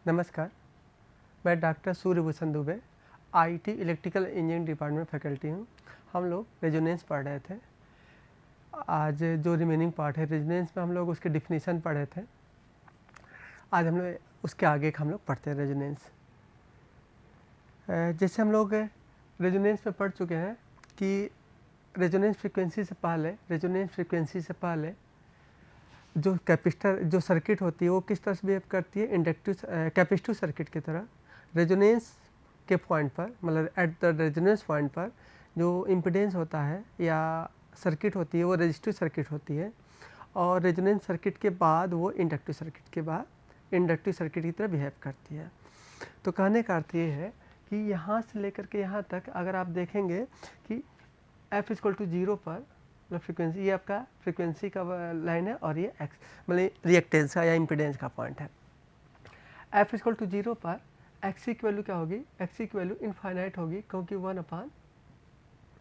नमस्कार, मैं doctor Suryabhushan Dubey, IT electrical engineering department faculty हूँ। हम लोग रेजोनेंस पढ़ रहे थे। आज जो रिमेनिंग पार्ट है रेजोनेंस में हम लोग उसके डिफिनीशन पढ़े थे। आज हम लोग उसके आगे का हम लोग पढ़ते हैं रेजोनेंस। जैसे हम लोग रेजोनेंस में पढ़ चुके हैं कि रेजोनेंस फ्रीक्वेंसी से पहले जो कैपेसिटर जो सर्किट होती है वो किस तरह से बिहेव करती है, इंडक्टिव कैपेसिटिव सर्किट की तरह। रेजोनेंस के पॉइंट पर मतलब एट द रेजोनेंस पॉइंट पर जो इम्पीडेंस होता है या सर्किट होती है वो रेजिस्टिव सर्किट होती है, और रेजोनेंस सर्किट के बाद वो इंडक्टिव सर्किट के बाद इंडक्टिव सर्किट की तरह बिहेव करती है। तो कहने का अर्थ ये है कि यहाँ से लेकर के यहाँ तक अगर आप देखेंगे कि f=0 पर मतलब फ्रीक्वेंसी, ये आपका फ्रीक्वेंसी का लाइन है और ये एक्स मतलब रिएक्टेंस का या इम्पीडेंस का पॉइंट है। f=0 पर एक्सी की वैल्यू क्या होगी? एक्सी की वैल्यू इनफाइनाइट होगी क्योंकि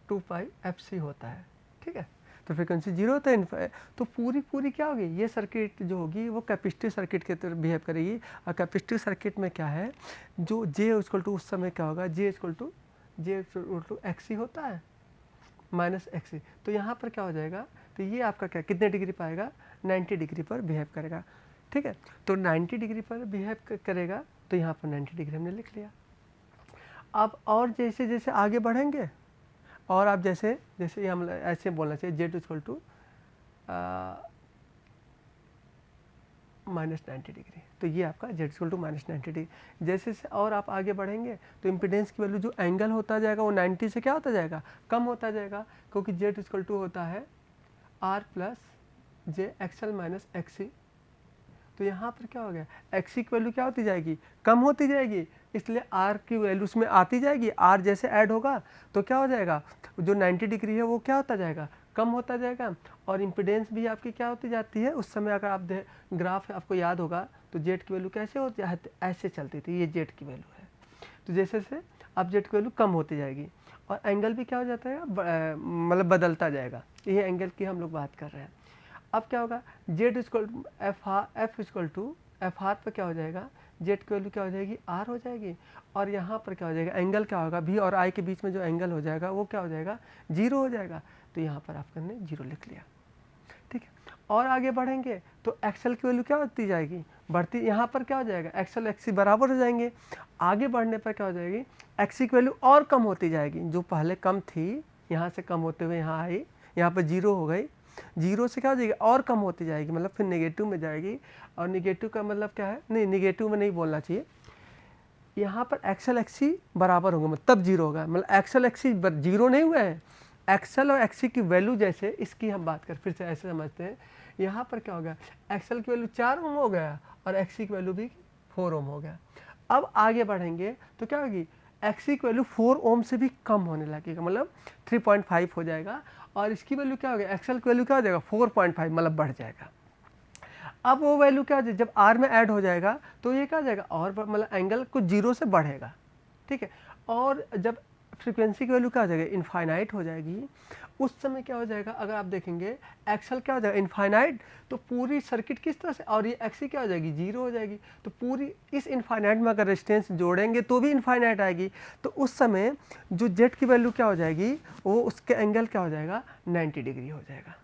1/2πfc होता है। ठीक है, तो फ्रीक्वेंसी 0 होता है तो पूरी क्या होगी? ये सर्किट जो होगी वो कैपेसिटिव सर्किट की तरह बिहेव करेगी। और कैपेसिटिव सर्किट में क्या है, जो J= उस समय क्या होगा? J= एक्सी होता है माइनस एक्सी। तो यहाँ पर क्या हो जाएगा? तो ये आपका क्या कितने डिग्री पाएगा? 90 डिग्री पर बिहेव करेगा। ठीक है, तो 90 डिग्री पर बिहेव करेगा तो यहाँ पर 90 डिग्री हमने लिख लिया। अब और जैसे जैसे आगे बढ़ेंगे और आप जैसे जैसे हम ऐसे बोलना चाहिए Z= -90 डिग्री, तो ये आपका Z= -90 डिग्री। जैसे से और आप आगे बढ़ेंगे तो इम्पीडेंस की वैल्यू जो एंगल होता जाएगा वो 90 से क्या होता जाएगा? कम होता जाएगा, क्योंकि Z= होता है R + J XL - XC। तो यहाँ पर क्या हो गया? XC की वैल्यू क्या होती जाएगी? कम होती जाएगी, इसलिए R की वैल्यू उसमें आती जाएगी। R जैसे ऐड होगा तो क्या हो जाएगा? जो 90 डिग्री है वो क्या होता जाएगा? कम होता जाएगा। और इम्पीडेंस भी आपकी क्या होती जाती है? उस समय अगर आप ग्राफ आपको याद होगा तो Z की वैल्यू कैसे होती है? ऐसे चलती थी, ये Z की वैल्यू है। तो जैसे से अब Z की वैल्यू कम होती जाएगी और एंगल भी क्या हो जाता है? मतलब बदलता जाएगा। ये एंगल की हम लोग बात कर रहे हैं। अब क्या होगा? F पर क्या हो जाएगा? Z की वैल्यू क्या हो जाएगी? R हो जाएगी। और यहाँ पर क्या हो जाएगा? एंगल क्या होगा? V और I के बीच में जो एंगल हो जाएगा वो क्या हो जाएगा? 0 हो जाएगा। तो यहाँ पर आपने 0 लिख लिया। ठीक है, और आगे बढ़ेंगे तो XL की वैल्यू क्या होती जाएगी? बढ़ती। यहाँ पर क्या हो जाएगा? XL XC बराबर हो जाएंगे। आगे बढ़ने पर क्या हो जाएगी? XC की वैल्यू और कम होती जाएगी, जो पहले कम थी यहाँ से कम होते हुए यहाँ आई, यहाँ पर 0 हो गई। 0 से क्या हो जाएगी? और कम होती जाएगी, मतलब फिर नेगेटिव में जाएगी। और नेगेटिव का मतलब क्या है? नहीं, नेगेटिव में नहीं बोलना चाहिए। यहाँ पर XL XC बराबर होंगे मतलब तब 0 होगा, मतलब XL XC 0 नहीं हुआ है। XL और XC की वैल्यू जैसे इसकी हम बात कर फिर से ऐसे समझते हैं। यहाँ पर क्या हो गया? XL की वैल्यू 4 ओम हो गया और XC की वैल्यू भी 4 ओम हो गया। अब आगे बढ़ेंगे तो क्या होगी? XC की वैल्यू 4 ओम से भी कम होने लगेगा, मतलब 3.5 हो जाएगा। और इसकी वैल्यू क्या हो गया? XL की वैल्यू क्या हो जाएगा? 4.5 मतलब बढ़ जाएगा। अब वो वैल्यू क्या हो जाएगी? जब R में ऐड हो जाएगा तो ये क्या हो जाएगा? और मतलब एंगल कुछ 0 से बढ़ेगा। ठीक है, और जब फ्रीक्वेंसी की वैल्यू क्या हो जाएगी? इनफाइनाइट हो जाएगी। उस समय क्या हो जाएगा? अगर आप देखेंगे XL क्या हो जाएगा? इनफाइनाइट। तो पूरी सर्किट किस तरह से, और ये XC क्या हो जाएगी? 0 हो जाएगी। तो पूरी इस इनफाइनाइट में अगर रेजिस्टेंस जोड़ेंगे तो भी इनफाइनाइट आएगी। तो उस समय जो Z की वैल्यू क्या हो जाएगी? वो उसके एंगल क्या हो जाएगा? 90 डिग्री हो जाएगा।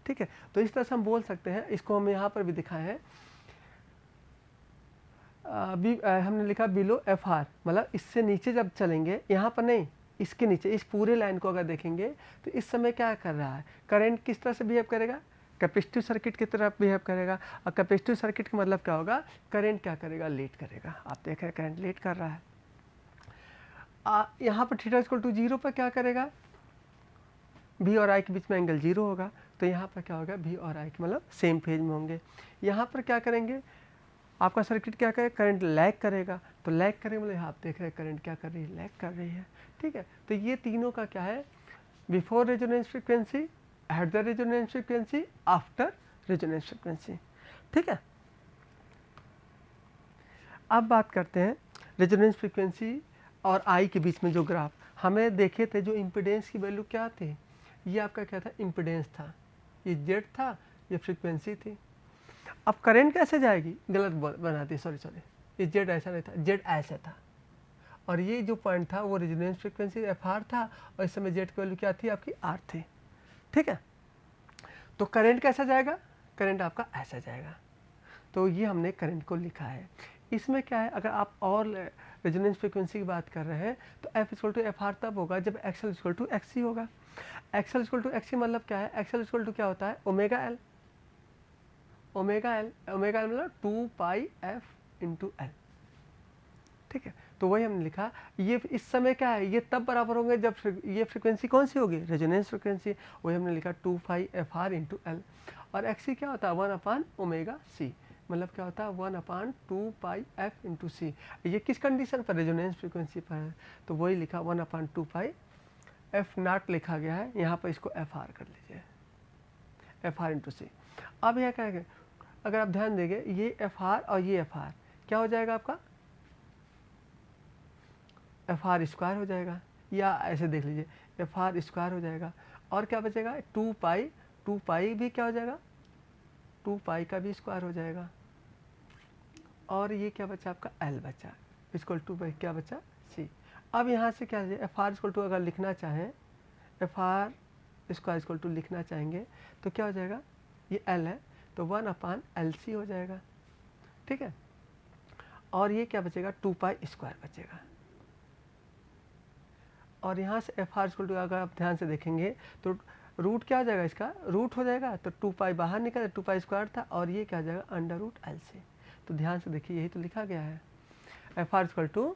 ठीक है, तो इस तरह से हम बोल सकते हैं। इसको हम यहाँ पर भी दिखाए हैं। हमने लिखा बिलो FR, मतलब इससे नीचे जब चलेंगे, यहाँ पर नहीं, इसके नीचे इस पूरे लाइन को अगर देखेंगे तो इस समय क्या कर रहा है? करंट किस तरह से बिहेव करेगा? कैपेसिटिव सर्किट की तरफ बिहेव करेगा। और कैपेसिटिव सर्किट का मतलब क्या होगा? करंट क्या करेगा? लीड करेगा। आप देख रहे हैं करंट लीड कर रहा है। यहाँ पर θ=0 पर क्या करेगा? V और I के बीच में एंगल 0 होगा, तो यहाँ पर क्या होगा? V और I मतलब सेम फेज में होंगे। यहाँ पर क्या करेंगे? आपका सर्किट क्या करेगा? करंट लैग करेगा। तो लैग करेगा मतलब आप देख रहे हैं करंट क्या कर रही है? लैग कर रही है। ठीक है, तो ये तीनों का क्या है? Before resonance frequency, at the resonance frequency, after resonance frequency. ठीक है, अब बात करते हैं रेजोनेंस फ्रीक्वेंसी और आई के बीच में जो ग्राफ हमें देखे थे, जो इम्पीडेंस की वैल्यू क्या थी? ये आपका क्या था? इम्पीडेंस था। ये Z था, ये फ्रीक्वेंसी थी। अब करंट कैसे जाएगी? गलत बना दी, सॉरी, ये जेड ऐसा नहीं था, जेड ऐसा था, और ये जो पॉइंट था वो रेजोनेंस फ्रीक्वेंसी एफ आर था, और इस समय जेड की वैल्यू क्या थी आपकी आर थी। ठीक है, तो करंट कैसा जाएगा, करंट आपका ऐसा जाएगा। तो ये हमने करंट को लिखा है। इसमें क्या है, अगर आप और रेजोनेंस फ्रीक्वेंसी की बात कर रहे हैं तो F equal to F R तब होगा जब एक्सएल इक्वल टू एक्सी होगा। एक्सएल इक्वल टू एक्सी मतलब क्या है, एक्सएल इक्वल टू क्या होता है, ओमेगा एल। ओमेगा एल मतलब 2 पाई एफ इंटू एल। ठीक है, तो वही हमने लिखा। ये इस समय क्या है, ये तब बराबर होंगे जब ये फ्रीक्वेंसी कौन सी होगी, रेजोनेंस फ्रीक्वेंसी। वही हमने लिखा 2 पाई एफ आर इंटू एल। और एक्सी क्या होता है, 1 अपान ओमेगा सी, मतलब क्या होता है 1 अपान 2 पाई एफ इंटू सी। ये किस कंडीशन पर, रेजोनेंस फ्रीक्वेंसी पर है, तो वही लिखा 1 अपान 2 पाई एफ नॉट लिखा गया है, यहाँ पर इसको एफ आर कर लीजिए, एफ आर इंटू सी। अब यह क्या है, अगर आप ध्यान देंगे ये एफ आर और ये एफ आर क्या हो जाएगा आपका, एफ आर स्क्वायर हो जाएगा, या ऐसे देख लीजिए एफ आर स्क्वायर हो जाएगा। और क्या बचेगा, 2 पाई भी क्या हो जाएगा, 2 पाई का भी स्क्वायर हो जाएगा। और ये क्या बचा आपका एल बचा, इक्वल टू क्या बचा सी। अब यहाँ से क्या एफ आर इक्वल टू अगर लिखना चाहें, F R square equal to लिखना चाहेंगे तो क्या हो जाएगा, ये एल है तो 1 अपान एल सी हो जाएगा। ठीक है, और ये क्या बचेगा, 2 पाई स्क्वायर बचेगा। और यहाँ से एफ आर इक्वल टू अगर आप ध्यान से देखेंगे तो रूट क्या हो जाएगा, इसका रूट हो जाएगा, तो 2 पाई बाहर निकल, 2 पाई स्क्वायर था, और ये क्या हो जाएगा अंडर रूट एल सी। तो ध्यान से देखिए यही तो लिखा गया है, F R equal to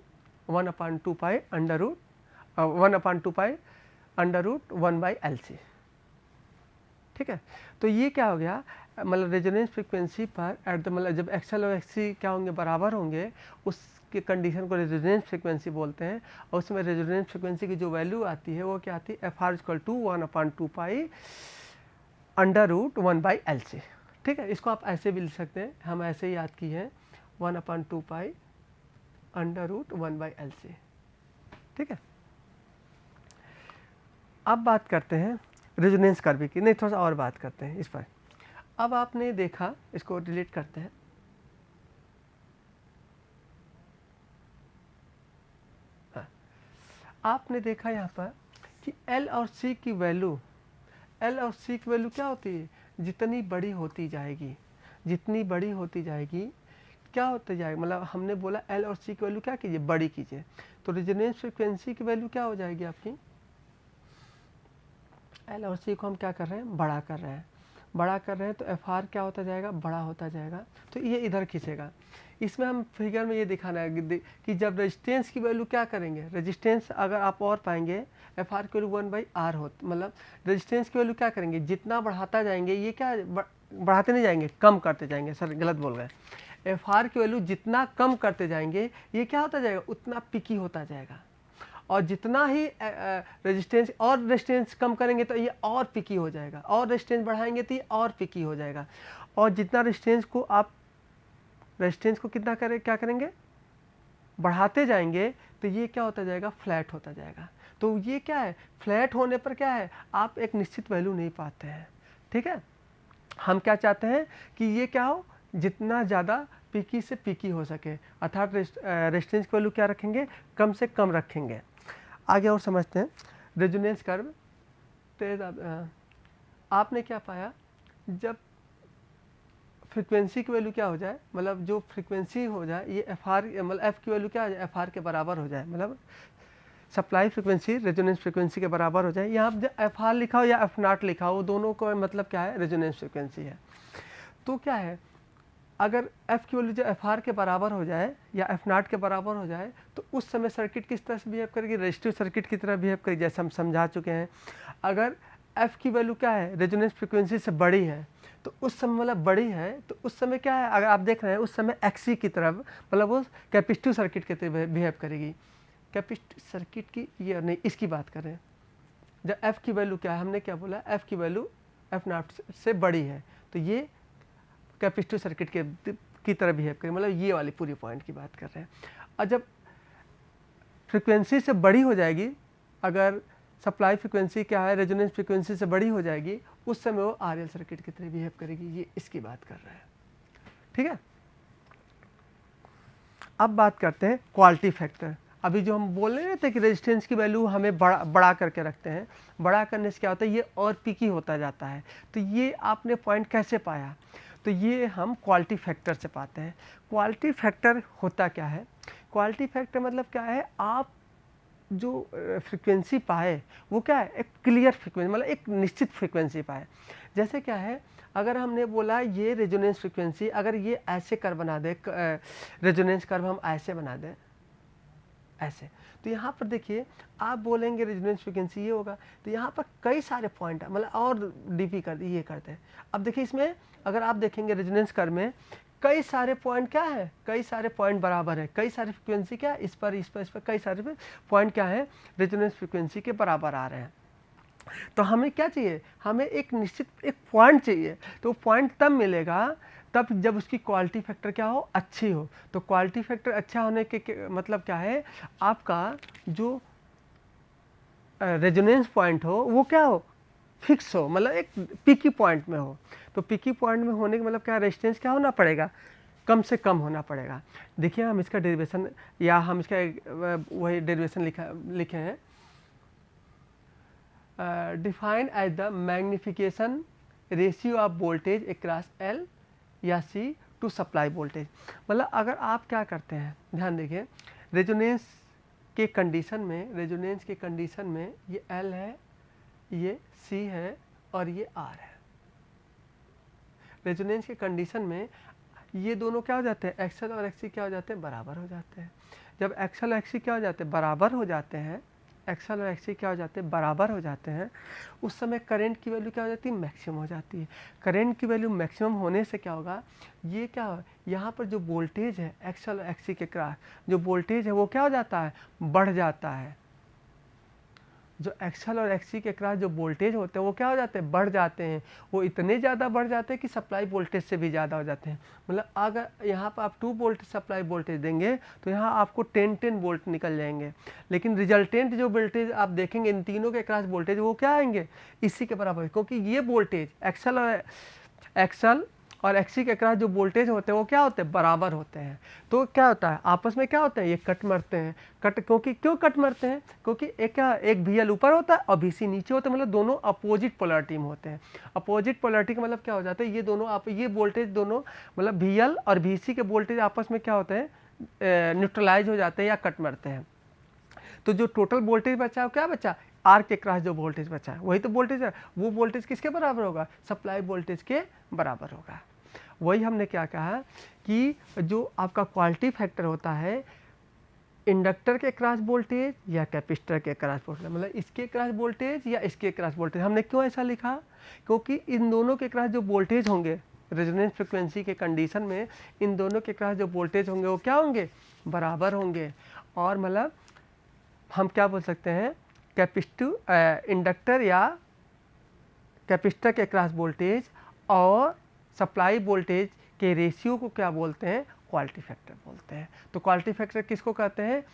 1 upon 2 pi under root 1 upon 2 pi under root 1 by L C. ठीक है, तो ये क्या हो गया, मतलब रेजोनेंस फ्रीक्वेंसी पर एट द मतलब जब एक्सएल और एक्सी क्या होंगे, बराबर होंगे, उसके कंडीशन को रेजोनेंस फ्रीक्वेंसी बोलते हैं। और उसमें रेजोनेंस फ्रीक्वेंसी की जो वैल्यू आती है वो क्या आती है, F R equal to 1 upon 2 pi under root 1 by L C. ठीक है, इसको आप ऐसे भी लिख सकते हैं, हम ऐसे ही याद किए हैं, 1 upon 2 pi under root 1 by L C. ठीक है, अब बात करते हैं रेजोनेंस कर्व की, नहीं थोड़ा सा और बात करते हैं इस पर। अब आपने देखा, इसको डिलीट करते हैं, हाँ। आपने देखा यहाँ पर कि L और C की वैल्यू, L और C की वैल्यू क्या होती है, जितनी बड़ी होती जाएगी, जितनी बड़ी होती जाएगी क्या होता जाएगा, मतलब हमने बोला L और C की वैल्यू क्या कीजिए, बड़ी कीजिए, तो रेजोनेंस फ्रीक्वेंसी की वैल्यू क्या हो जाएगी आपकी, L और C को हम क्या कर रहे हैं, बड़ा कर रहे हैं, बड़ा कर रहे हैं, तो एफ आर क्या होता जाएगा, बड़ा होता जाएगा, तो ये इधर खींचेगा। इसमें हम फिगर में ये दिखाना है कि जब रेजिस्टेंस की वैल्यू क्या करेंगे, रेजिस्टेंस अगर आप और पाएंगे एफ आर की वैल्यू 1 बाई आर हो, मतलब रेजिस्टेंस की वैल्यू क्या करेंगे, जितना बढ़ाता जाएंगे, ये क्या बढ़ाते नहीं जाएंगे, कम करते जाएंगे, सर गलत बोल गए, एफ आर की वैल्यू जितना कम करते जाएंगे ये क्या होता जाएगा, उतना पिकी होता जाएगा। और जितना ही रेजिस्टेंस और रेजिस्टेंस कम करेंगे तो ये और पिकी हो जाएगा, और रेजिस्टेंस बढ़ाएंगे तो ये और पिकी हो जाएगा। और जितना रेजिस्टेंस को आप कितना करें, क्या करेंगे, बढ़ाते जाएंगे, तो ये क्या होता जाएगा, फ्लैट होता जाएगा। तो ये क्या है, फ्लैट होने पर क्या है, आप एक निश्चित वैल्यू नहीं पाते हैं। ठीक है, हम क्या चाहते हैं कि ये क्या हो, जितना ज़्यादा पिकी से पिकी हो सके, अर्थात रेजिस्टेंस की वैल्यू क्या रखेंगे, कम से कम रखेंगे। आगे और समझते हैं रेजोनेंस कर्व। तेज आपने क्या पाया, जब फ्रीक्वेंसी की वैल्यू क्या हो जाए, मतलब जो फ्रीक्वेंसी हो जाए ये एफ आर, मतलब एफ की वैल्यू क्या हो जाए, एफ आर के बराबर हो जाए, मतलब सप्लाई फ्रीक्वेंसी रेजोनेंस फ्रीक्वेंसी के बराबर हो जाए। यहाँ जब एफ आर लिखा हो या एफ नॉट लिखा हो, दोनों को मतलब क्या है, रेजोनेंस फ्रीक्वेंसी है। तो क्या है, अगर एफ की वैल्यू जो एफ आर के बराबर हो जाए या एफ नॉट के बराबर हो जाए, तो उस समय सर्किट किस तरह से बिहेव करेगी, रेजिस्टिव सर्किट की तरह बिहेव करेगी, जैसे हम समझा चुके हैं। अगर एफ की वैल्यू क्या है, रेजोनेंस फ्रीक्वेंसी से बड़ी है, तो उस समय मतलब बड़ी है, तो उस समय क्या है, अगर आप देख रहे हैं उस समय एक्सी की तरफ, मतलब वो कैपेसिटिव सर्किट की तरह बिहेव करेगी। कैपेसिटिव सर्किट की ये नहीं, इसकी बात करें, जब एफ की वैल्यू क्या है, हमने क्या बोला, एफ की वैल्यू एफ नॉट से बड़ी है, तो ये कैपेसिटिव सर्किट की तरह बिहेव करें, मतलब ये वाली पूरी पॉइंट की बात कर रहे हैं। और जब फ्रीक्वेंसी से बड़ी हो जाएगी, अगर सप्लाई फ्रीक्वेंसी क्या है, रेजोनेंस फ्रीक्वेंसी से बड़ी हो जाएगी, उस समय वो आरएल सर्किट की तरह बिहेव करेगी, ये इसकी बात कर रहे हैं। ठीक है, अब बात करते हैं क्वालिटी फैक्टर। अभी जो हम बोल रहे थे कि रेजिस्टेंस की वैल्यू हमें बड़ा करके रखते हैं, बड़ा करने से क्या होता है, ये और पिकी होता जाता है। तो ये आपने पॉइंट कैसे पाया, तो ये हम क्वालिटी फैक्टर से पाते हैं। क्वालिटी फैक्टर होता क्या है, क्वालिटी फैक्टर मतलब क्या है, आप जो फ्रीक्वेंसी पाए वो क्या है, एक क्लियर फ्रीक्वेंसी, मतलब एक निश्चित फ्रीक्वेंसी पाए। जैसे क्या है, अगर हमने बोला ये रेजोनेंस फ्रीक्वेंसी, अगर ये ऐसे कर्व बना दे, रेजोनेंस कर्व हम ऐसे बना दें, ऐसे, तो यहाँ पर देखिए आप बोलेंगे रेजोनेंस फ्रीक्वेंसी ये होगा, तो यहाँ पर कई सारे पॉइंट है, मतलब और डीपी कर ये करते हैं। अब देखिए इसमें अगर आप देखेंगे रेजोनेंस कर्व में कई सारे पॉइंट क्या है, कई सारे पॉइंट बराबर है, कई सारे फ्रीक्वेंसी क्या है, इस पर कई सारे पॉइंट क्या है, रेजोनेंस फ्रीक्वेंसी के बराबर आ रहे हैं। तो हमें क्या चाहिए, हमें एक निश्चित एक पॉइंट चाहिए। तो पॉइंट तब मिलेगा तब जब उसकी क्वालिटी फैक्टर क्या हो, अच्छी हो। तो क्वालिटी फैक्टर अच्छा होने के मतलब क्या है, आपका जो रेजोनेंस पॉइंट हो वो क्या हो, फिक्स हो, मतलब एक पिकी पॉइंट में हो। तो पिकी पॉइंट में होने का मतलब क्या, रेजिस्टेंस क्या होना पड़ेगा, कम से कम होना पड़ेगा। देखिए हम इसका डेरिवेशन, या हम इसका वही डेरिवेशन लिखे हैं, define as the magnification ratio of voltage across L या सी टू सप्लाई वोल्टेज। मतलब अगर आप क्या करते हैं, ध्यान देखिए, रेजोनेंस के कंडीशन में, रेजोनेंस के कंडीशन में ये एल है, ये सी है और ये आर है। रेजोनेंस के कंडीशन में ये दोनों क्या हो जाते हैं, एक्सएल और एक्सी क्या हो जाते हैं, बराबर हो जाते हैं। जब एक्सएल और एक्सी क्या हो जाते हैं, बराबर हो जाते हैं, एक्सएल और एक्सी क्या हो जाते हैं, बराबर हो जाते हैं, उस समय करंट की वैल्यू क्या हो जाती है, मैक्सिमम हो जाती है। करंट की वैल्यू मैक्सिमम होने से क्या होगा, ये क्या हो, यहाँ पर जो वोल्टेज है एक्सएल और एक्सी के क्रॉस, जो वोल्टेज है वो क्या हो जाता है, बढ़ जाता है। जो एक्सएल और एक्सी के क्रॉस जो वोल्टेज होते हैं वो क्या हो जाते हैं, बढ़ जाते हैं। वो इतने ज़्यादा बढ़ जाते हैं कि सप्लाई वोल्टेज से भी ज़्यादा हो जाते हैं। मतलब अगर यहाँ पर आप 2 वोल्ट सप्लाई वोल्टेज देंगे तो यहाँ आपको 10 वोल्ट निकल जाएंगे, लेकिन रिजल्टेंट जो वोल्टेज आप देखेंगे इन तीनों के क्रॉस वोल्टेज वो क्या आएंगे, इसी के बराबर, क्योंकि ये वोल्टेज एक्सएल और एक्सी के क्रॉस जो वोल्टेज होते हैं वो क्या होते हैं, बराबर होते हैं। तो क्या होता है, आपस में क्या होते हैं, ये कट मरते हैं। क्यों कट मरते हैं, क्योंकि एक VL ऊपर होता है और VC नीचे होता है, मतलब दोनों अपोजिट पोलरिटी में होते हैं। अपोजिट पोलरिटी का मतलब क्या हो जाता है, ये दोनों ये वोल्टेज दोनों, मतलब VL और VC के वोल्टेज आपस में क्या होते हैं, न्यूट्रलाइज हो जाते हैं या कट मरते हैं। तो जो टोटल वोल्टेज बचा है क्या बचा, आर के क्रॉस जो वोल्टेज बचा है वही तो वोल्टेज है, वो वोल्टेज किसके बराबर होगा, सप्लाई वोल्टेज के बराबर होगा। वही हमने क्या कहा कि जो आपका क्वालिटी फैक्टर होता है, इंडक्टर के क्रॉस वोल्टेज या कैपेसिटर के क्रॉस वोल्टेज, मतलब इसके क्रॉस वोल्टेज या इसके क्रॉस वोल्टेज। हमने क्यों ऐसा लिखा, क्योंकि इन दोनों के क्रॉस जो वोल्टेज होंगे रेजोनेंस फ्रिक्वेंसी के कंडीशन में, इन दोनों के क्रॉस जो वोल्टेज होंगे वो क्या होंगे, बराबर होंगे। और मतलब हम क्या बोल सकते हैं, कैपेसिटिव इंडक्टर या कैपेसिटर के क्रॉस वोल्टेज और सप्लाई वोल्टेज के रेशियो को क्या बोलते हैं, क्वालिटी फैक्टर बोलते हैं। तो क्वालिटी फैक्टर किसको कहते हैं,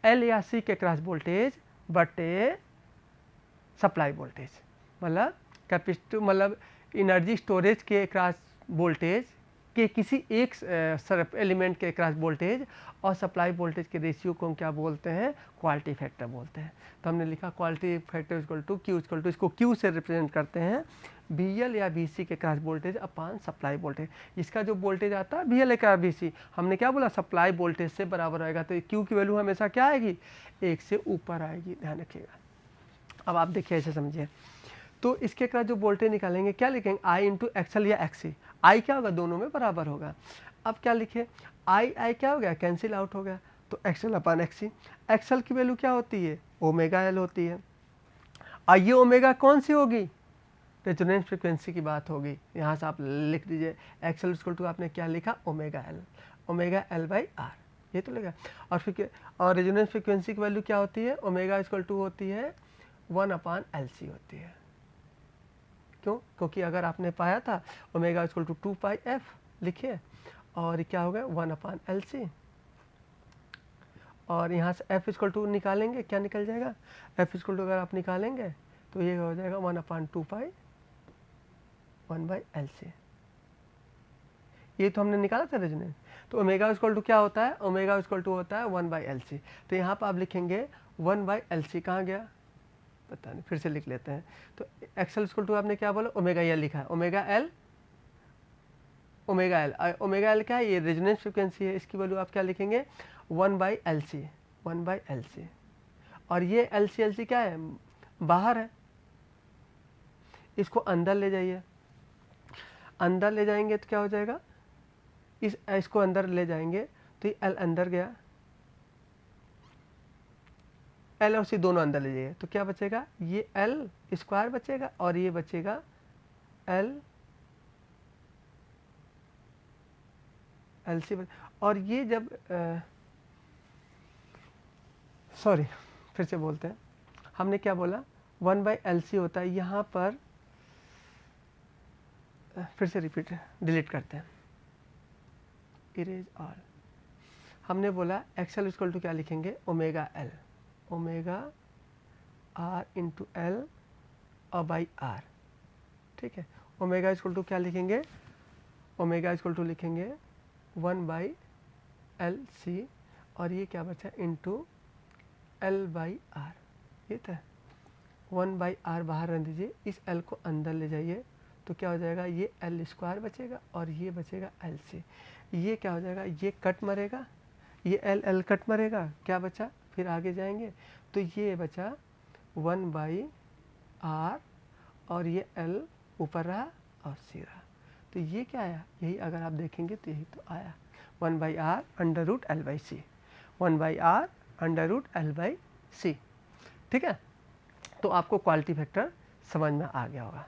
एल या सी के क्रॉस वोल्टेज बटे सप्लाई वोल्टेज, मतलब कैपेसिटिव मतलब एनर्जी स्टोरेज के क्रॉस वोल्टेज के किसी एक एलिमेंट के क्रॉस वोल्टेज और सप्लाई वोल्टेज के रेशियो को हम क्या बोलते हैं, क्वालिटी फैक्टर बोलते हैं। तो हमने लिखा quality factor equal to Q, equal to, इसको क्यू से रिप्रेजेंट करते हैं, VL या VC के cross voltage upon supply voltage. इसका जो वोल्टेज आता है VL या VC, हमने क्या बोला, सप्लाई वोल्टेज से बराबर आएगा। तो क्यू की वैल्यू हमेशा क्या आएगी, 1 से ऊपर आएगी, ध्यान रखिएगा। अब आप देखिए ऐसे समझिए, तो इसके क्रॉस जो वोल्टेज निकालेंगे क्या लिखेंगे, I इंटू एक्सएल या एक्सी। आई क्या होगा, दोनों में बराबर होगा। अब क्या लिखे, आई क्या हो गया, कैंसिल आउट हो गया, तो एक्सएल अपान एक्सी। एक्सएल की वैल्यू क्या होती है, ओमेगा एल होती है। और ये ओमेगा कौन सी होगी, रेजोनेंस फ्रिक्वेंसी की बात होगी। यहाँ से आप लिख दीजिए एक्सएल इक्वल टू, आपने क्या लिखा, ओमेगा एल बाई आर, ये तो लगा। और फिर और रेजोनेंस फ्रिक्वेंसी की वैल्यू क्या होती है, ओमेगा इक्वल टू होती है 1/LC होती है। क्यों, क्योंकि अगर आपने पाया था ओमेगा इक्वल टू 2πf लिखिए, और क्या हो गया 1/LC, और यहाँ से f इक्वल टू निकालेंगे, क्या निकल जाएगा, f इक्वल टू अगर आप निकालेंगे तो ये हो जाएगा 1/2π 1/LC। ये तो हमने निकाला था रेजोनेंस। तो ओमेगा इक्वल टू क्या होता है, ओमेगा इक्वल टू होता है 1/LC। तो यहाँ पर आप लिखेंगे 1/LC, कहाँ गया पता नहीं, फिर से लिख लेते हैं। तो एक्सएल इक्वल टू आपने क्या बोला, ओमेगा एल लिखा है, ओमेगा एल क्या है, ये रेजोनेंस फ्रिक्वेंसी है, इसकी वैल्यू आप क्या लिखेंगे 1/LC। और ये LC क्या है, बाहर है, इसको अंदर ले जाइए, अंदर ले जाएंगे तो क्या हो जाएगा, इसको अंदर ले जाएंगे तो ये L अंदर गया, L और C दोनों अंदर ले जाइए तो क्या बचेगा, ये L स्क्वायर बचेगा और ये बचेगा LC। और ये जब सॉरी फिर से बोलते हैं, हमने क्या बोला 1/LC होता है, यहाँ पर फिर से रिपीट डिलीट करते हैं, इरेज ऑल। हमने बोला एक्सएल इक्वल टू क्या लिखेंगे, omega L, omega R into L और बाई आर, ठीक है। ओमेगा इक्वल टू क्या लिखेंगे, ओमेगा इक्वल टू लिखेंगे 1/LC और ये क्या बचा इंटू L/R, ये था 1/R बाहर रख दीजिए, इस L को अंदर ले जाइए तो क्या हो जाएगा, ये L स्क्वायर बचेगा और ये बचेगा LC। ये क्या हो जाएगा, ये कट मरेगा, ये L कट मरेगा, क्या बचा, फिर आगे जाएंगे तो ये बचा 1/R और ये L ऊपर रहा और C रहा, तो ये क्या आया, यही अगर आप देखेंगे तो यही तो आया 1/R √ L/C, 1/R √ L/C, ठीक है। तो आपको क्वालिटी फैक्टर समझ में आ गया होगा।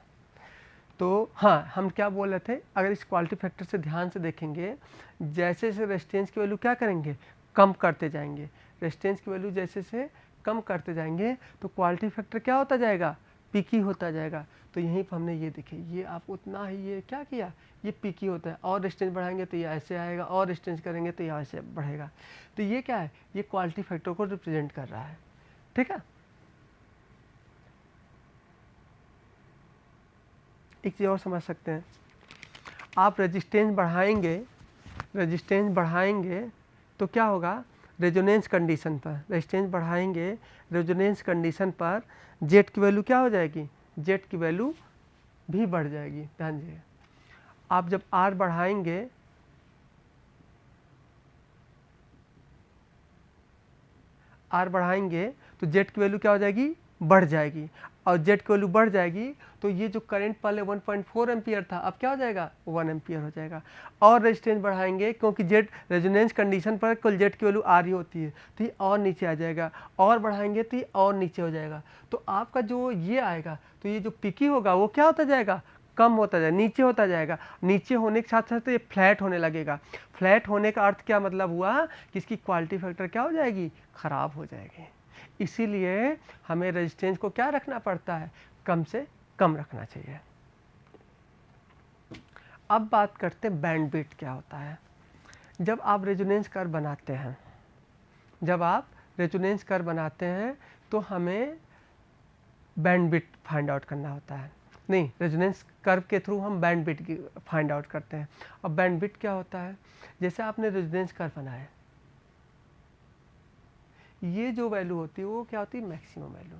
तो हाँ, हम क्या बोल रहे थे, अगर इस क्वालिटी फैक्टर से ध्यान से देखेंगे, जैसे जैसे रेजिस्टेंस की वैल्यू क्या करेंगे, कम करते जाएंगे, रेजिस्टेंस की वैल्यू जैसे से कम करते जाएंगे तो क्वालिटी फैक्टर क्या होता जाएगा, पीकी होता जाएगा। तो यहीं पर हमने ये देखे, ये आप उतना ही ये क्या किया, ये पीकी होता है, और रेजिस्टेंस बढ़ाएंगे तो ये ऐसे आएगा, और रेजिस्टेंस करेंगे तो ये ऐसे बढ़ेगा। तो ये क्या है, ये क्वालिटी फैक्टर को रिप्रेजेंट कर रहा है, ठीक है। एक चीज़ और समझ सकते हैं, आप रेजिस्टेंस बढ़ाएंगे तो क्या होगा, रेजोनेंस कंडीशन पर, रेजिस्टेंस बढ़ाएंगे रेजोनेंस कंडीशन पर जेट की वैल्यू क्या हो जाएगी, जेट की वैल्यू भी बढ़ जाएगी। ध्यान दीजिए, आप जब R बढ़ाएंगे तो जेट की वैल्यू क्या हो जाएगी, बढ़ जाएगी, और जेट की वैल्यू बढ़ जाएगी तो ये जो करंट पहले 1.4 एम्पियर था अब क्या हो जाएगा, 1 एम्पियर हो जाएगा। और रेजिस्टेंस बढ़ाएंगे क्योंकि जेट रेजोनेंस कंडीशन पर कुल जेट की वैल्यू आ रही होती है तो ये और नीचे आ जाएगा, और बढ़ाएंगे तो ये और नीचे हो जाएगा। तो आपका जो ये आएगा तो ये जो पीकी होगा वो क्या होता जाएगा, कम होता जाएगा, नीचे होता जाएगा। नीचे होने के साथ साथ ये फ्लैट होने लगेगा। फ्लैट होने का अर्थ क्या मतलब हुआ कि इसकी क्वालिटी फैक्टर क्या हो जाएगी, ख़राब हो जाएगी। इसीलिए हमें रेजिस्टेंस को क्या रखना पड़ता है, कम से कम रखना चाहिए। अब बात करते हैं बैंडविड्थ क्या होता है। जब आप रेजोनेंस कर्व बनाते हैं, तो हमें बैंडविड्थ फाइंड आउट करना होता है। नहीं, रेजोनेंस कर्व के थ्रू हम बैंडविड्थ फाइंड आउट करते हैं। अब बैंडविड्थ क्या होता है, जैसे आपने रेजोनेंस कर्व बनाया, ये जो वैल्यू होती है वो क्या होती है, मैक्सिमम वैल्यू।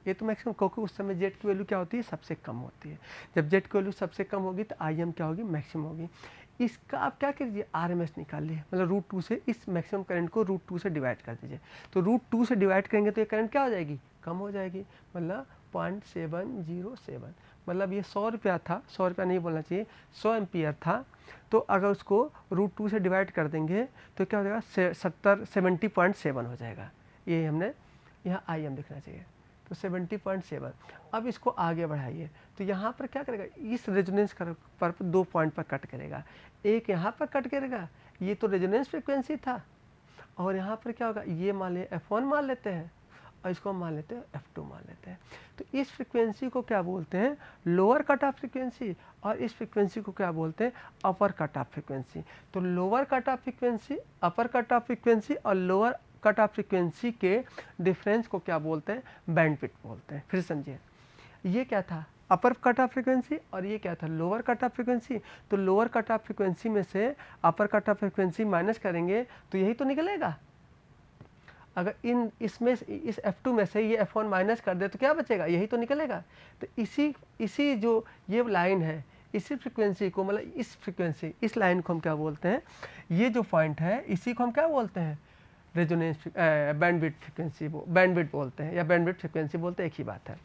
ये तो मैक्सिमम, क्योंकि उस समय जेट की वैल्यू क्या होती है, सबसे कम होती है। जब जेट की वैल्यू सबसे कम होगी तो IM क्या होगी, मैक्सिमम होगी। इसका आप क्या कीजिए, RMS निकाल लिए, मतलब √2 से इस मैक्सिमम करंट को √2 से डिवाइड कर दीजिए। तो √2 से डिवाइड करेंगे तो ये करंट क्या हो जाएगी, कम हो जाएगी, मतलब 0.707। मतलब ये 100 रुपया था, 100 रुपया नहीं बोलना चाहिए, 100 एम्पियर था। तो अगर उसको √2 से डिवाइड कर देंगे तो क्या हो जाएगा, 70.7 हो जाएगा। ये हमने यहाँ IM लिखना चाहिए, तो 70.7। अब इसको आगे बढ़ाइए तो यहाँ पर क्या करेगा, इस रेजोनेंस कर्व पर 2 पॉइंट पर कट करेगा। एक यहाँ पर कट करेगा, ये तो रेजोनेंस फ्रिक्वेंसी था, और यहाँ पर क्या होगा, ये मान ले F1 मान लेते हैं और इसको मान लेते हैं F2 मान लेते हैं। तो इस फ्रिक्वेंसी को क्या बोलते हैं, लोअर कट ऑफ फ्रिक्वेंसी, और इस फ्रिक्वेंसी को क्या बोलते हैं, अपर कट ऑफ फ्रिक्वेंसी। तो lower cut off frequency, upper cut off frequency और लोअर कट ऑफ फ्रिक्वेंसी के डिफरेंस को क्या बोलते हैं, बैंडविड्थ बोलते हैं। फिर समझिए, ये क्या था, अपर कट ऑफ फ्रिक्वेंसी और ये क्या था लोअर कट ऑफ फ्रिक्वेंसी। तो लोअर कट ऑफ फ्रिक्वेंसी में से upper cut off frequency minus करेंगे तो यही तो निकलेगा। अगर इसमें इस F2 में से ये F1 माइनस कर दे तो क्या बचेगा, यही तो निकलेगा। तो इसी जो ये लाइन है इसी फ्रिक्वेंसी को मतलब इस फ्रिक्वेंसी इस लाइन को हम क्या बोलते हैं, ये जो पॉइंट है इसी को हम क्या बोलते हैं रेजोनेंस बैंडविड्थ फ्रिक्वेंसी बैंडविड्थ बोलते हैं या बैंडविड्थ फ्रिक्वेंसी बोलते हैं, एक ही बात है।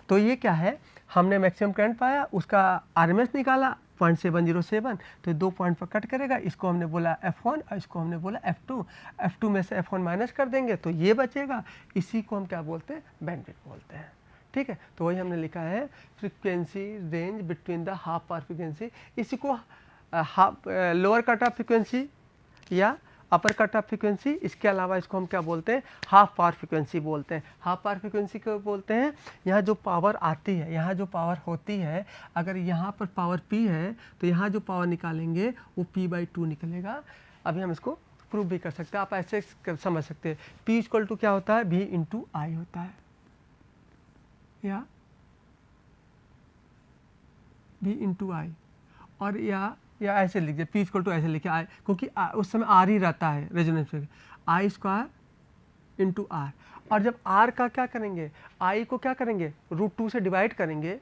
तो ये क्या है हमने मैक्सिमम करंट पाया उसका आरएमएस निकाला 0.707, तो 2 पॉइंट पर कट करेगा, इसको हमने बोला F1 और इसको हमने बोला F2। F2 में से F1 माइनस कर देंगे तो ये बचेगा, इसी को हम क्या बोलते हैं बैंडविड्थ बोलते हैं। ठीक है, तो वही हमने लिखा है frequency range between the half power frequency, इसी को half lower cut off frequency या अपर कट ऑफ फ्रीक्वेंसी, इसके अलावा इसको हम क्या बोलते हैं हाफ पावर फ्रीक्वेंसी बोलते हैं। हाफ पावर फ्रीक्वेंसी को बोलते हैं यहाँ जो पावर आती है, यहाँ जो पावर होती है, अगर यहाँ पर पावर P है तो यहाँ जो पावर निकालेंगे वो P/2 निकलेगा। अभी हम इसको प्रूव भी कर सकते हैं, आप ऐसे समझ सकते हैं P इक्वल टू क्या होता है V/I होता है या V/I, और या ऐसे लिख दे P इक्वल टू ऐसे लिखे I, क्योंकि उस समय R ही रहता है रेजोनेंस में, I स्क्वायर इंटू R। और जब R का क्या करेंगे I को क्या करेंगे √2 से डिवाइड करेंगे,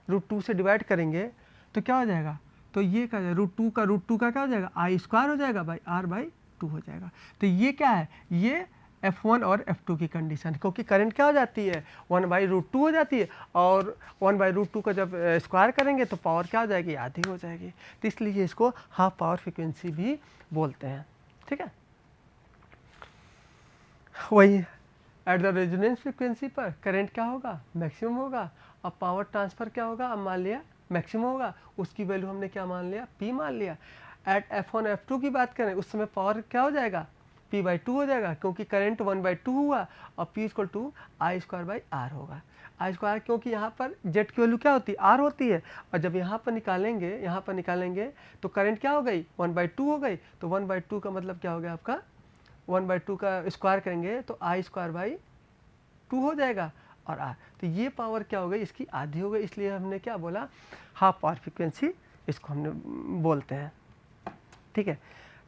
√2 से डिवाइड करेंगे तो क्या हो जाएगा, तो ये क्या √2 का क्या हो जाएगा I स्क्वायर हो जाएगा बाई R/2 हो जाएगा। तो ये क्या है ये F1 और F2 की कंडीशन, क्योंकि करंट क्या हो जाती है 1/√2 हो जाती है, और 1/√2 का जब स्क्वायर करेंगे तो पावर क्या हो जाएगी आधी हो जाएगी, तो इसलिए इसको हाफ पावर फ्रीक्वेंसी भी बोलते हैं। ठीक है, वही एट द रेजोनेंस फ्रीक्वेंसी पर करंट क्या होगा मैक्सिमम होगा, अब पावर ट्रांसफ़र क्या होगा, अब मान लिया मैक्सिमम होगा, उसकी वैल्यू हमने क्या मान लिया P मान लिया। एट F1 F2 की बात करें उस समय पावर क्या हो जाएगा P/2 हो जाएगा, क्योंकि करंट 1/2 हुआ, और P equal to I square by R होगा। I स्क्वायर क्योंकि यहाँ पर जेट की वैल्यू क्या होती है R होती है, और जब यहाँ पर निकालेंगे तो करंट क्या हो गई 1/2 हो गई, तो 1/2 का मतलब क्या हो गया आपका 1/2 का स्क्वायर करेंगे तो I स्क्वायर बाई 2 हो जाएगा और R, तो ये पावर क्या हो गई इसकी आधी हो गई, इसलिए हमने क्या बोला हाफ पावर फ्रिक्वेंसी इसको हमने बोलते हैं। ठीक है,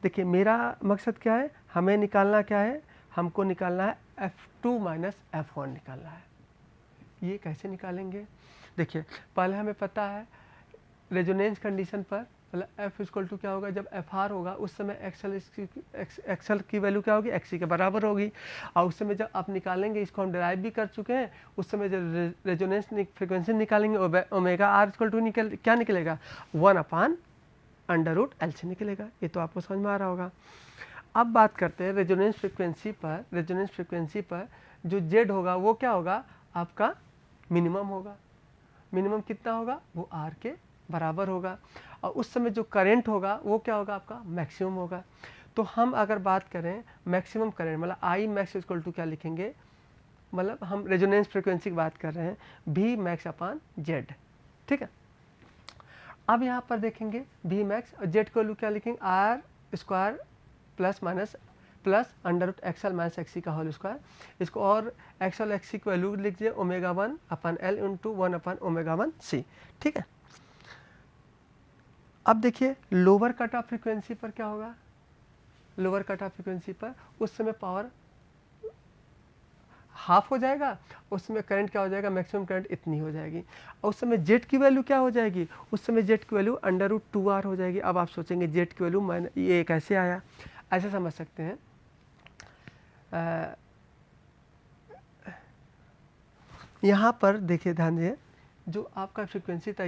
देखिए मेरा मकसद क्या है, हमें निकालना क्या है, हमको निकालना है F2 माइनस F1 निकालना है। ये कैसे निकालेंगे, देखिए पहले हमें पता है रेजोनेंस कंडीशन पर मतलब F इक्वल टू क्या होगा जब FR होगा उस समय XL की वैल्यू क्या होगी XC के बराबर होगी, और उस समय जब आप निकालेंगे इसको हम डिराइव भी कर चुके हैं, उस समय जब रेजोनेंस फ्रिक्वेंसी निकालेंगे ओमेगा R इक्वल टू क्या निकलेगा 1/√LC निकलेगा। ये तो आपको समझ में आ रहा होगा। अब बात करते हैं रेजोनेंस फ्रिक्वेंसी पर जो Z होगा वो क्या होगा आपका मिनिमम होगा, मिनिमम कितना होगा वो R के बराबर होगा, और उस समय जो करंट होगा वो क्या होगा आपका मैक्सिमम होगा। तो हम अगर बात करें मैक्सिमम करंट मतलब I मैक्स इक्वल टू क्या लिखेंगे, मतलब हम रेजोनेंस फ्रिक्वेंसी की बात कर रहे हैं V मैक्स अपॉन Z। ठीक है, अब यहाँ पर देखेंगे V मैक्स और Z को क्या लिखेंगे R square plus minus plus √XL minus XC का होल स्क्वायर, इसको और XL XC की वैल्यू लिख दीजिए ω1/L इंटू 1/ω1C। ठीक है, अब देखिए लोअर कट ऑफ फ्रिक्वेंसी पर क्या होगा, लोअर कट ऑफ फ्रिक्वेंसी पर उस समय पावर हाफ हो जाएगा, उस समय करंट क्या हो जाएगा मैक्सिमम करंट इतनी हो जाएगी, और उस समय जेट की वैल्यू क्या हो जाएगी, उस समय जेट की वैल्यू √2R हो जाएगी। अब आप सोचेंगे जेट की वैल्यू ये कैसे आया, ऐसे समझ सकते हैं यहाँ पर देखिए ध्यान दीजिए जो आपका फ्रिक्वेंसी था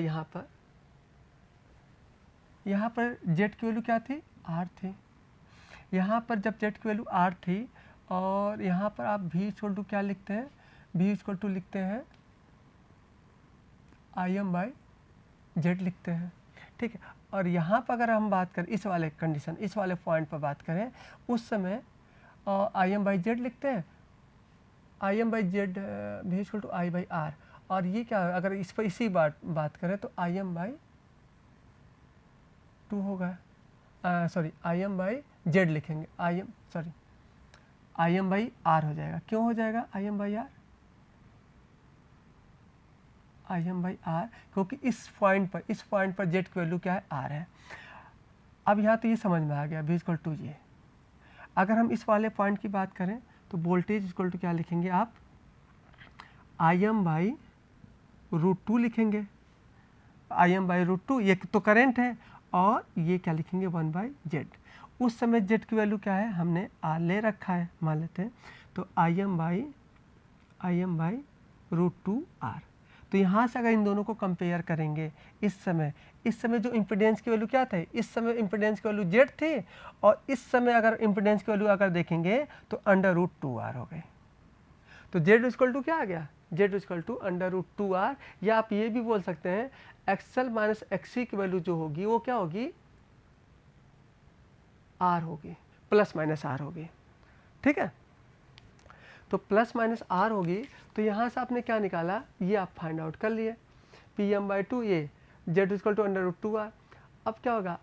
यहाँ पर जेट की वैल्यू क्या थी R थी, यहाँ पर जब जेट की वैल्यू R थी और यहाँ पर आप V इक्वल टू क्या लिखते हैं, V इक्वल टू लिखते हैं IM/Z लिखते हैं। ठीक है, और यहाँ पर अगर हम बात करें इस वाले कंडीशन इस वाले पॉइंट पर बात करें उस समय IM/Z लिखते हैं, IM/Z V equal to I/R, और ये क्या है अगर इस पर इसी बात करें तो IM/2 होगा, सॉरी IM/Z लिखेंगे IM/R हो जाएगा। क्यों हो जाएगा IM/R, Im/r, क्योंकि इस पॉइंट पर जेड की वैल्यू क्या है, r है। अब यहाँ तो ये समझ में आ गया, v इक्वल टू ये। अगर हम इस वाले पॉइंट की बात करें तो वोल्टेज इक्वल टू क्या लिखेंगे आप, Im/√2 लिखेंगे। Im/√2 ये तो करंट है, और ये क्या लिखेंगे 1/z। उस समय z की वैल्यू क्या है, हमने r ले रखा है, मान लेते हैं। तो Im/√2r। तो यहाँ से अगर इन दोनों को कंपेयर करेंगे, इस समय जो इम्पीडेंस की वैल्यू क्या था, इस समय इम्पीडेंस की वैल्यू z थी, और इस समय अगर इम्पीडेंस की वैल्यू अगर देखेंगे तो √2r हो गई। तो z इक्वल टू क्या आ गया, z इक्वल टू √2r। या आप ये भी बोल सकते हैं XL माइनस XC की वैल्यू जो होगी वो क्या होगी, r होगी, प्लस माइनस r होगी। ठीक है, तो प्लस माइनस r होगी। तो यहाँ से आपने क्या निकाला, ये आप फाइंड आउट कर लिए, Pm/2 ये z इक्वल टू √2r। अब क्या होगा,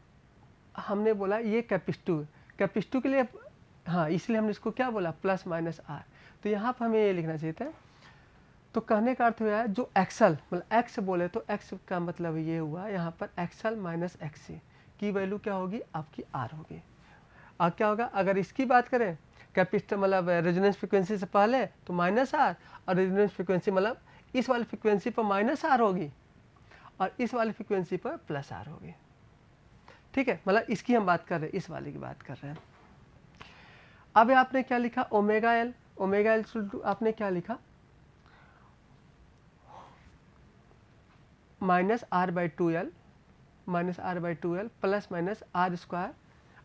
हमने बोला ये कैपेसिटिव के लिए, हाँ, इसलिए हमने इसको क्या बोला, प्लस माइनस r। तो यहाँ पर हमें ये लिखना चाहिए था। तो कहने का अर्थ हुआ है जो XL मतलब x बोले तो x का मतलब ये हुआ, यहाँ पर XL माइनस XC की वैल्यू क्या होगी, आपकी r होगी। और क्या होगा, अगर इसकी बात करें कैपेसिटर मतलब रेजोनेंस फ्रीक्वेंसी से पहले तो माइनस r, और रेजोनेंस फ्रीक्वेंसी मतलब इस वाली फ्रीक्वेंसी पर माइनस r होगी, और इस वाली फ्रीक्वेंसी पर प्लस r होगी। ठीक है, मतलब इसकी हम बात कर रहे हैं, इस वाले की बात कर रहे हैं। अब आपने क्या लिखा, ओमेगा एल आपने क्या लिखा, -r/2l plus minus r square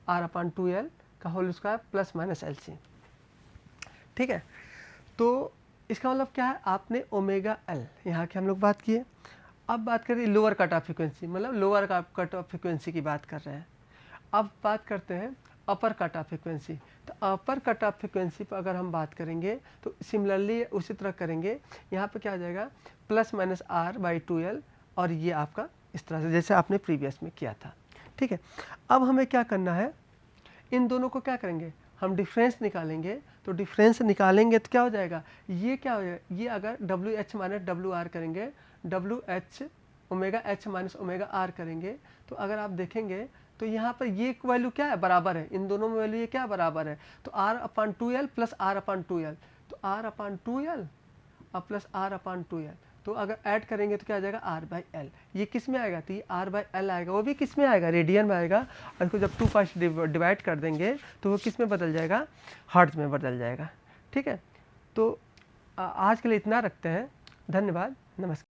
r/2l का whole square plus minus LC। ठीक है, तो इसका मतलब क्या है, आपने ओमेगा एल यहाँ की हम लोग बात किए। अब बात करें लोअर कट ऑफ फ्रिक्वेंसी, मतलब लोअर कट ऑफ फ्रिक्वेंसी की बात कर रहे हैं। अब बात करते हैं अपर कट ऑफ फ्रिक्वेंसी। तो अपर कट ऑफ फ्रिक्वेंसी पर अगर हम बात करेंगे तो सिमिलरली उसी तरह करेंगे। यहाँ पे क्या आ जाएगा, प्लस माइनस r/2l, और ये आपका इस तरह से जैसे आपने प्रीवियस में किया था। ठीक है, अब हमें क्या करना है, इन दोनों को क्या करेंगे, हम डिफरेंस निकालेंगे। तो डिफरेंस निकालेंगे तो क्या हो जाएगा, ये क्या हो जाएगा, ये अगर WH माइनस WR करेंगे, WH omega H minus omega R करेंगे, तो अगर आप देखेंगे तो यहाँ पर ये वैल्यू क्या है, बराबर है, इन दोनों में वैल्यू ये क्या बराबर है, तो r/2l प्लस r/2l, तो r/2l और प्लस r/2l, तो अगर ऐड करेंगे तो क्या आ जाएगा, r/l। ये किस में आएगा, तो ये r/l आएगा, वो भी किस में आएगा, रेडियन में आएगा। और इसको जब 2 पार्ट डिवाइड कर देंगे तो वो किस में बदल जाएगा, हर्ट्ज में बदल जाएगा। ठीक है, तो आज के लिए इतना रखते हैं। धन्यवाद, नमस्कार।